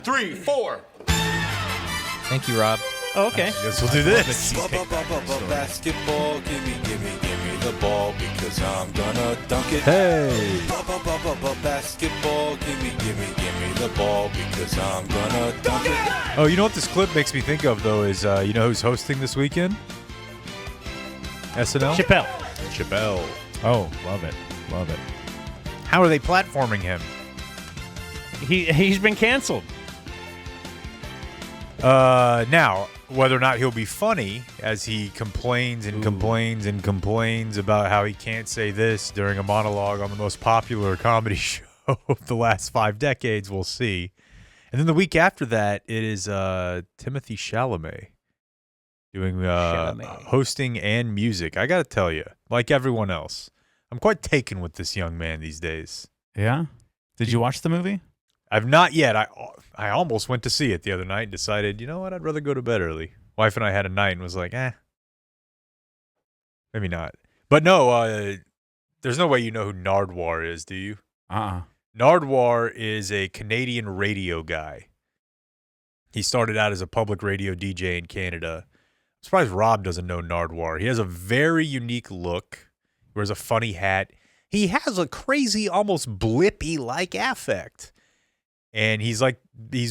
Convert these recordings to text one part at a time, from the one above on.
3, 4. Thank you, Rob. Oh, okay. I guess we'll do this. Basketball, give me the ball because I'm gonna dunk it. Hey. Basketball, give me the ball because I'm gonna dunk it. Oh, you know what this clip makes me think of, though, is you know who's hosting this weekend? SNL? Chappelle. Oh, love it. Love it. How are they platforming him? He's been canceled. Now, whether or not he'll be funny as he complains and complains and complains about how he can't say this during a monologue on the most popular comedy show of the last 5 decades, we'll see. And then the week after that, it is Timothy Chalamet doing hosting and music. I got to tell you, like everyone else, I'm quite taken with this young man these days. Yeah? Did you watch the movie? I've not yet. I almost went to see it the other night and decided, you know what, I'd rather go to bed early. Wife and I had a night and was like, maybe not. But no, there's no way you know who Nardwuar is, do you? Nardwuar is a Canadian radio guy. He started out as a public radio DJ in Canada. I'm surprised Rob doesn't know Nardwuar. He has a very unique look. He wears a funny hat. He has a crazy, almost Blippy-like affect. And he's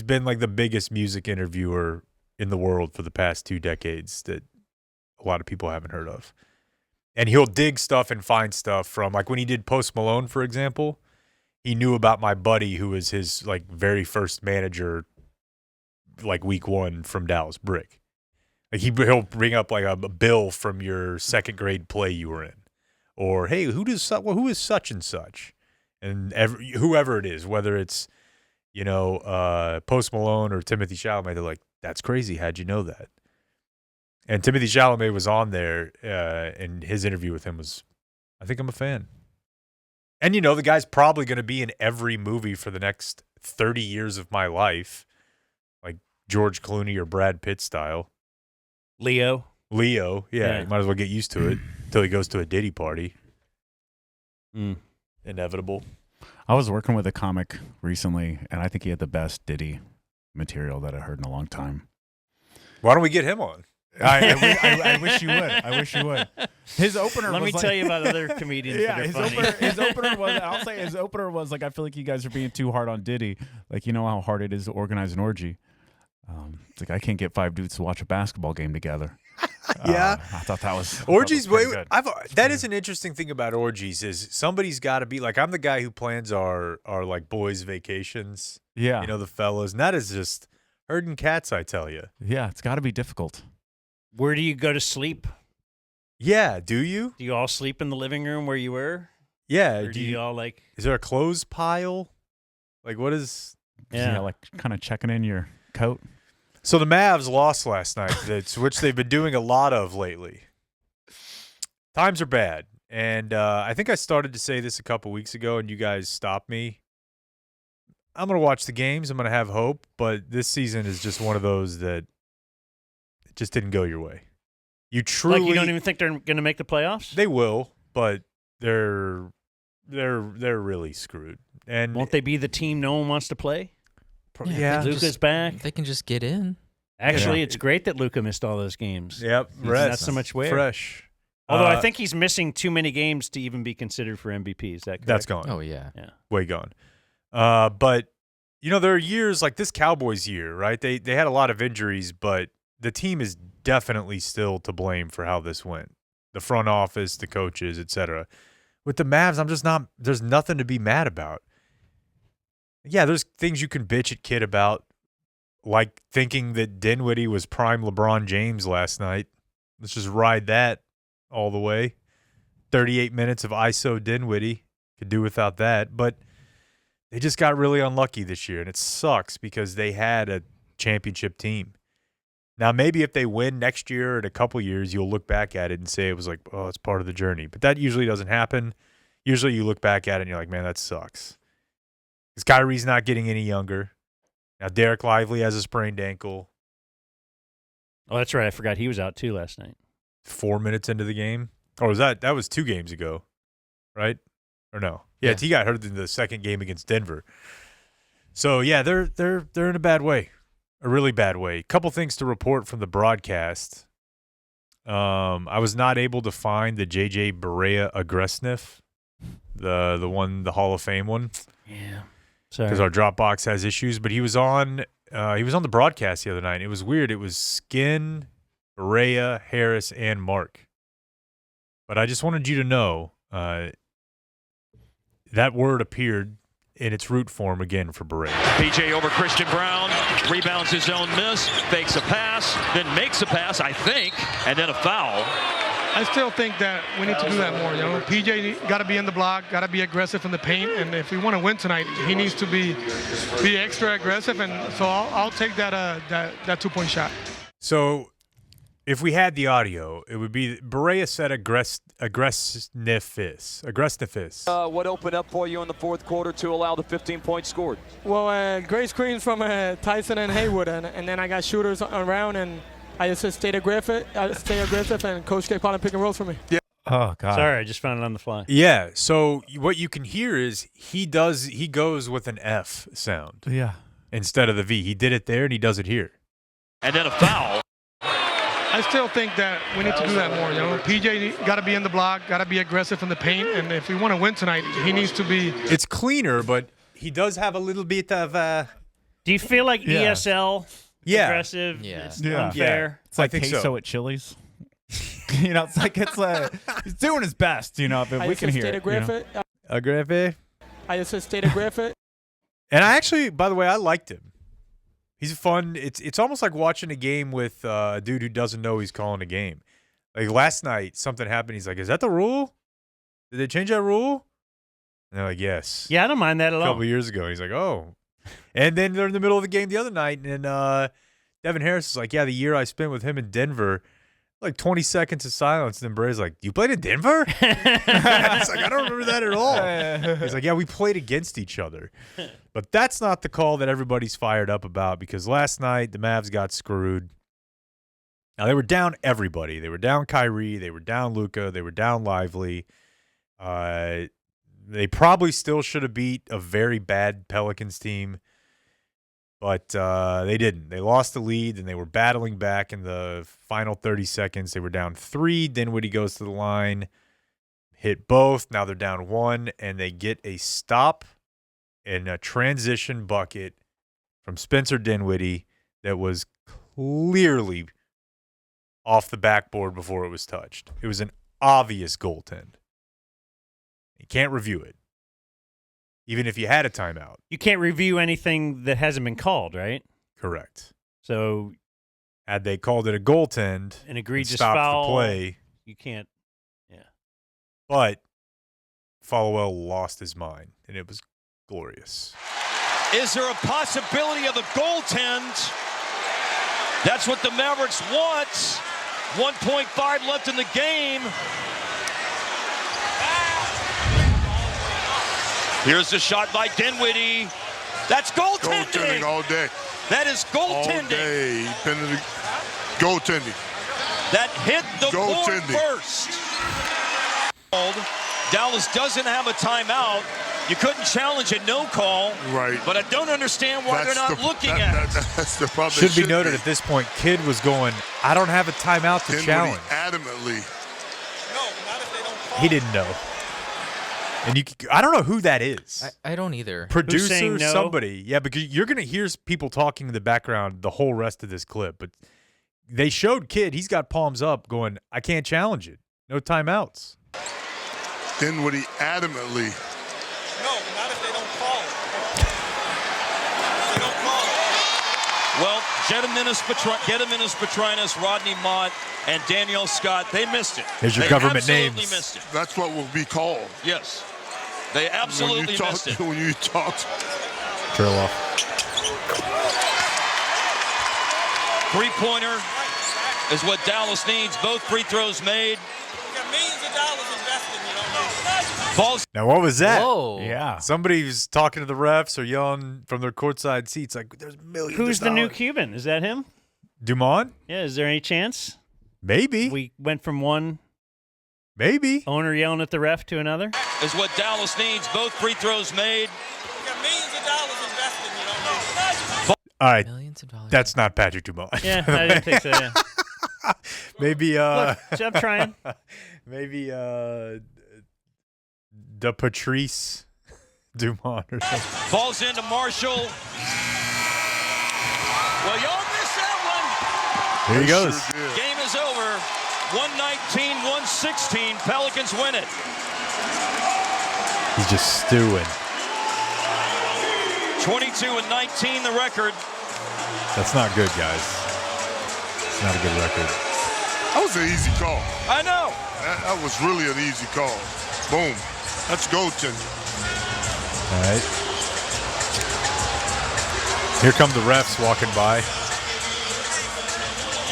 been like the biggest music interviewer in the world for the past 2 decades that a lot of people haven't heard of. And he'll dig stuff and find stuff from, like when he did Post Malone, for example, he knew about my buddy who was his like very first manager, like week 1 from Dallas Brick. Like he'll bring up like a bill from your 2nd grade play you were in. Or, hey, who is such and such? And whoever it is, whether it's, you know, Post Malone or Timothy Chalamet, they're like, that's crazy. How'd you know that? And Timothy Chalamet was on there, and his interview with him was, I think I'm a fan. And, you know, the guy's probably going to be in every movie for the next 30 years of my life, like George Clooney or Brad Pitt style. Leo, yeah. You might as well get used to it until he goes to a Diddy party. Inevitable. I was working with a comic recently, and I think he had the best Diddy material that I heard in a long time. Why don't we get him on? I wish you would. I wish you would. His opener Let was me tell you about other comedians that are his funny. His opener was like, I feel like you guys are being too hard on Diddy. Like, you know how hard it is to organize an orgy. It's like, I can't get 5 dudes to watch a basketball game together. Yeah. I thought that was orgies. Good. That is an interesting thing about orgies is somebody's got to be like, I'm the guy who plans our like boys' vacations. Yeah. You know, the fellas. And that is just herding cats, I tell you. Yeah, it's got to be difficult. Where do you go to sleep? Yeah, do you? Do you all sleep in the living room where you were? Yeah. Or do you all like? Is there a clothes pile? Like, what is? Yeah, like kind of checking in your coat. So the Mavs lost last night, which they've been doing a lot of lately. Times are bad. And I think I started to say this a couple weeks ago, and you guys stopped me. I'm going to watch the games. I'm going to have hope. But this season is just one of those that it just didn't go your way. You don't even think they're going to make the playoffs? They will, but they're really screwed. And won't they be the team no one wants to play? Yeah, Luka's back. They can just get in. Actually, it's great that Luka missed all those games. Yep, He's not so much wear. Fresh. Although I think he's missing too many games to even be considered for MVP. Is that correct? That's gone. Oh, yeah. Way gone. But, you know, there are years like this Cowboys year, right? They had a lot of injuries, but the team is definitely still to blame for how this went. The front office, the coaches, etc. With the Mavs, there's nothing to be mad about. Yeah, there's things you can bitch at Kid about, like thinking that Dinwiddie was prime LeBron James last night. Let's just ride that all the way. 38 minutes of ISO Dinwiddie. Could do without that. But they just got really unlucky this year, and it sucks because they had a championship team. Now, maybe if they win next year or in a couple years, you'll look back at it and say it was like, oh, it's part of the journey. But that usually doesn't happen. Usually you look back at it and you're like, man, that sucks. Because Kyrie's not getting any younger. Now, Derek Lively has a sprained ankle. Oh, that's right. I forgot he was out too last night. 4 minutes into the game. Or was that was 2 games ago, right? Or no? Yeah, he got hurt in the second game against Denver. So yeah, they're in a bad way, a really bad way. Couple things to report from the broadcast. I was not able to find the JJ Barea aggressive, the Hall of Fame one. Yeah, sorry. Because our Dropbox has issues, but he was on the broadcast the other night. It was weird. It was Skin, Barea, Harris, and Mark. But I just wanted you to know that word appeared in its root form again for Barea. PJ over Christian Brown, rebounds his own miss, fakes a pass, then makes a pass, I think, and then a foul. I still think that we need to do that more. PJ got to be in the block, got to be aggressive in the paint, and if we want to win tonight, he needs to be extra aggressive. And so I'll take that 2-point shot. So, if we had the audio, it would be Barea said aggressiveness. What opened up for you in the fourth quarter to allow the 15 points scored? Well, great screens from Tyson and Haywood, and then I got shooters around, and I just stayed aggressive, and Coach kept calling pick and rolls for me. Yeah. Oh God. Sorry, I just found it on the fly. Yeah. So what you can hear is he goes with an F sound. Yeah. Instead of the V. He did it there and he does it here. And then a foul. I still think that we need to do that more. PJ got to be in the block, got to be aggressive in the paint, and if we want to win tonight, he needs to be. It's cleaner, but he does have a little bit of. Do you feel like ESL? Yeah. Aggressive. Yeah. Unfair. Yeah. It's like I think queso so. at Chili's. It's like he's doing his best. If we can hear it. Aggressive. I just stayed aggressive. And I actually, by the way, I liked him. He's fun. It's almost like watching a game with a dude who doesn't know he's calling a game. Like last night, something happened. He's like, "Is that the rule? Did they change that rule?" And they're like, "Yes." Yeah, I don't mind that at A all. couple years ago. He's like, "Oh." And then they're in the middle of the game the other night, and Devin Harris is like, "Yeah, the year I spent with him in Denver." Like 20 seconds of silence, and then Brady's like, "You played in Denver?" It's like, I don't remember that at all. He's like, "Yeah, we played against each other." But that's not the call that everybody's fired up about, because last night the Mavs got screwed. Now, they were down everybody. They were down Kyrie. They were down Luka. They were down Lively. They probably still should have beat a very bad Pelicans team. But they didn't. They lost the lead, and they were battling back in the final 30 seconds. They were down 3. Dinwiddie goes to the line, hit both. Now they're down 1, and they get a stop and a transition bucket from Spencer Dinwiddie that was clearly off the backboard before it was touched. It was an obvious goaltend. You can't review it. Even if you had a timeout. You can't review anything that hasn't been called, right? Correct. So had they called it a goaltend an egregious stopped foul, the play, you can't. Yeah. but Followell lost his mind, and it was glorious. Is there a possibility of a goaltend? That's what the Mavericks want. 1.5 left in the game. Here's the shot by Dinwiddie. That's goaltending. Goaltending all day. That is goaltending. All day. Goaltending. That hit the board Goaltending. first. Dallas doesn't have a timeout. You couldn't challenge a no call. Right. But I don't understand why they're not looking at it. That's the problem. Should be noted at this point, Kidd was going, "I don't have a timeout to challenge." Adamantly. He didn't know. And I don't know who that is. I don't either. Who's saying Producer, no? somebody. Yeah, because you're going to hear people talking in the background the whole rest of this clip. But they showed Kidd. He's got palms up going, "I can't challenge it. No timeouts." Dinwiddie adamantly. No, not if they don't call it. They don't call it. Well, Gediminas Petrinas, Rodney Mott, and Danielle Scott, they missed it. Here's your They government absolutely names. missed it. That's what will be called. Yes. They absolutely missed it. When you talk. Trail off. Three-pointer is what Dallas needs. Both free throws made. You got millions of dollars invested, you know. Balls. Now, what was that? Whoa. Yeah. Somebody was talking to the refs or yelling from their courtside seats like, "There's millions Who's of the new dollars." Cuban? Is that him? Dumont? Yeah. Is there any chance? Maybe. We went from one Maybe. owner yelling at the ref to another. Is what Dallas needs. Both free throws made. You got millions of dollars invested, you All right. Millions of dollars. That's not Patrick Dumont. Yeah, I didn't think so. Yeah. Maybe Look, I'm trying. maybe the Patrice Dumont or something. Falls into Marshall. Well, y'all missed that one. Here he goes. Game is over. 119-116. Pelicans win it. He's just stewing. 22-19 the record. That's not good, guys. It's not a good record. That was an easy call. I know. That was really an easy call. Boom. That's goaltending. All right. Here come the refs walking by.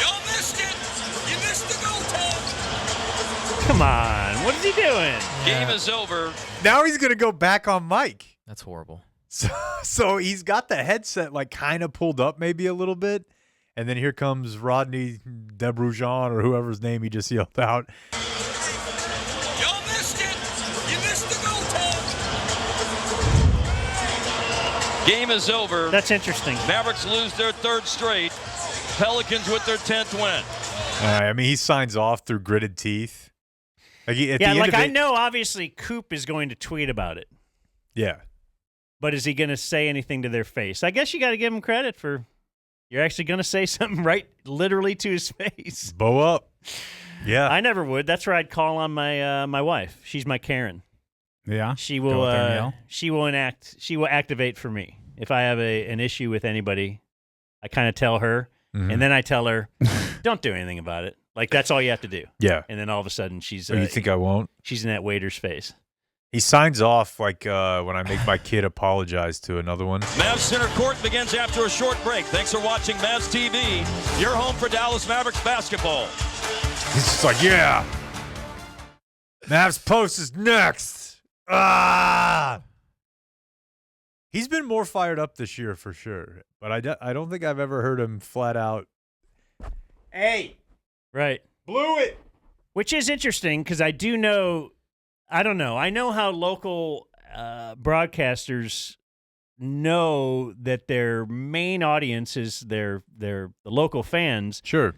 Y'all missed it. You missed the goaltend. Come on. What is he doing? Game is over. Now he's going to go back on mic. That's horrible. So he's got the headset like kind of pulled up maybe a little bit. And then here comes Rodney DeBrujon or whoever's name he just yelled out. Y'all missed it. You missed the goaltend. Game is over. That's interesting. Mavericks lose their third straight. Pelicans with their 10th win. I mean, he signs off through gritted teeth. Like I know obviously Coop is going to tweet about it. Yeah. But is he going to say anything to their face? I guess you got to give him credit for you're actually going to say something right literally to his face. Bow up. Yeah. I never would. That's where I'd call on my my wife. She's my Karen. Yeah. She Go will up there and yell? she will activate for me. If I have an issue with anybody, I kind of tell her and then I tell her, don't do anything about it. Like that's all you have to do. Yeah. And then all of a sudden she's You think I won't? she's in that waiter's face. He signs off like when I make my kid apologize to another one. Mavs Center Court begins after a short break. Thanks for watching Mavs TV, your home for Dallas Mavericks basketball. He's just like, yeah. Mavs Post is next. Ah. He's been more fired up this year for sure. But I don't think I've ever heard him flat out, hey. Right. Blew it. Which is interesting because I do know, I don't know. I know how local broadcasters know that their main audience is the local fans. Sure.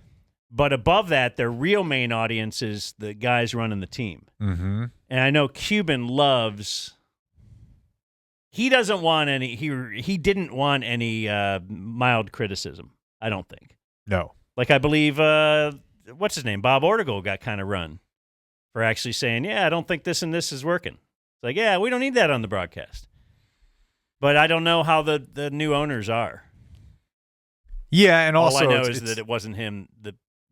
But above that, their real main audience is the guys running the team. Mm-hmm. And I know Cuban loves. He doesn't want any. He didn't want any mild criticism. I don't think. No. Like I believe, what's his name? Bob Ortegel got kind of run for actually saying, yeah, I don't think this and this is working. It's like, yeah, we don't need that on the broadcast. But I don't know how the new owners are. Yeah, and also all I know is that it wasn't him.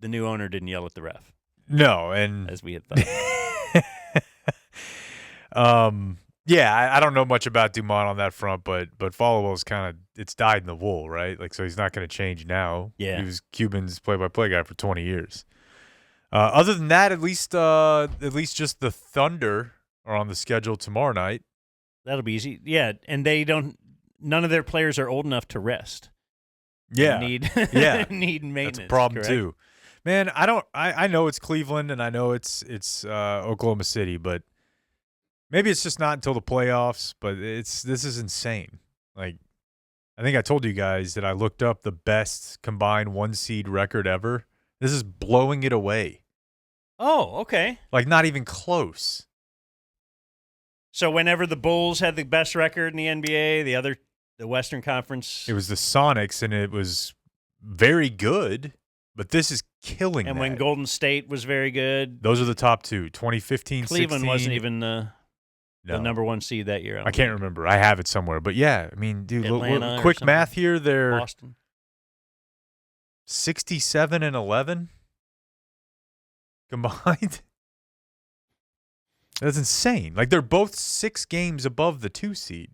The new owner didn't yell at the ref. No, and as we had thought. Yeah, I don't know much about Dumont on that front, but Followell's kind of it's dyed in the wool, right? Like, so he's not going to change now. Yeah, he was Cuban's play-by-play guy for 20 years. Other than that, at least just the Thunder are on the schedule tomorrow night. That'll be easy. Yeah, and none of their players are old enough to rest. Yeah, need maintenance. That's a problem correct? too. Man, I know it's Cleveland and I know it's Oklahoma City, but maybe it's just not until the playoffs. But this is insane. Like, I think I told you guys that I looked up the best combined 1-seed record ever. This is blowing it away. Oh, okay. Like, not even close. So whenever the Bulls had the best record in the NBA, the Western Conference, it was the Sonics, and it was very good. But this is killing. And that. when Golden State was very good, those are the top two. 2015, Cleveland 16. wasn't even the number one seed that year. I can't remember. I have it somewhere. But yeah, I mean, dude, quick math here. They're Boston 67 and 11 combined. That's insane. Like, they're both 6 games above the 2 seed.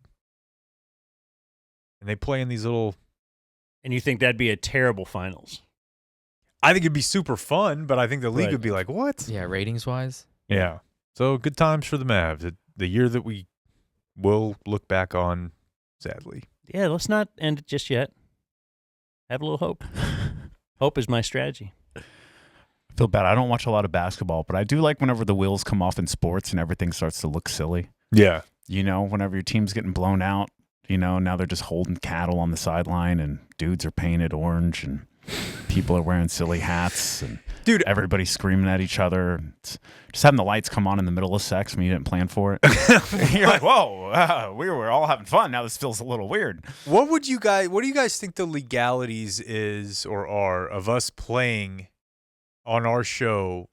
And they play in these little. And you think that'd be a terrible finals? I think it'd be super fun, but I think the league would be like, what? Yeah, ratings-wise. Yeah. So good times for the Mavs. The year that we will look back on, sadly. Yeah, let's not end it just yet. Have a little hope. Hope is my strategy. I feel bad. I don't watch a lot of basketball, but I do like whenever the wheels come off in sports and everything starts to look silly. Yeah. You know, whenever your team's getting blown out, You know, now they're just holding cattle on the sideline, and dudes are painted orange, and people are wearing silly hats, and dude, everybody's screaming at each other. It's just having the lights come on in the middle of sex when you didn't plan for it. You're like, whoa, we were all having fun. Now this feels a little weird. What do you guys think the legalities is or are of us playing on our show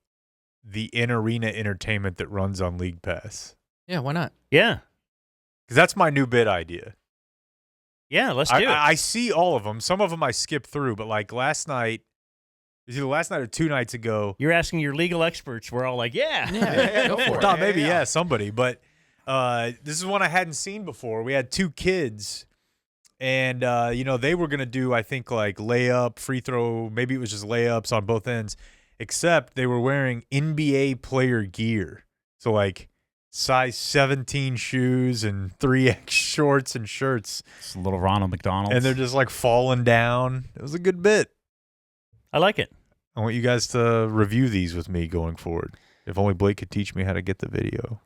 the in-arena entertainment that runs on League Pass? Yeah, why not? Yeah. Because that's my new bid idea. Yeah, let's do it. I see all of them. Some of them I skip through, but like last night, it was either last night or 2 nights ago. You're asking your legal experts. We're all like, yeah. Go for it. Thought maybe, yeah, somebody. But this is one I hadn't seen before. We had 2 kids, and, they were going to do, I think, like layup, free throw. Maybe it was just layups on both ends, except they were wearing NBA player gear. So, like, size 17 shoes and 3X shorts and shirts. It's a little Ronald McDonald. And they're just like falling down. It was a good bit. I like it. I want you guys to review these with me going forward. If only Blake could teach me how to get the video.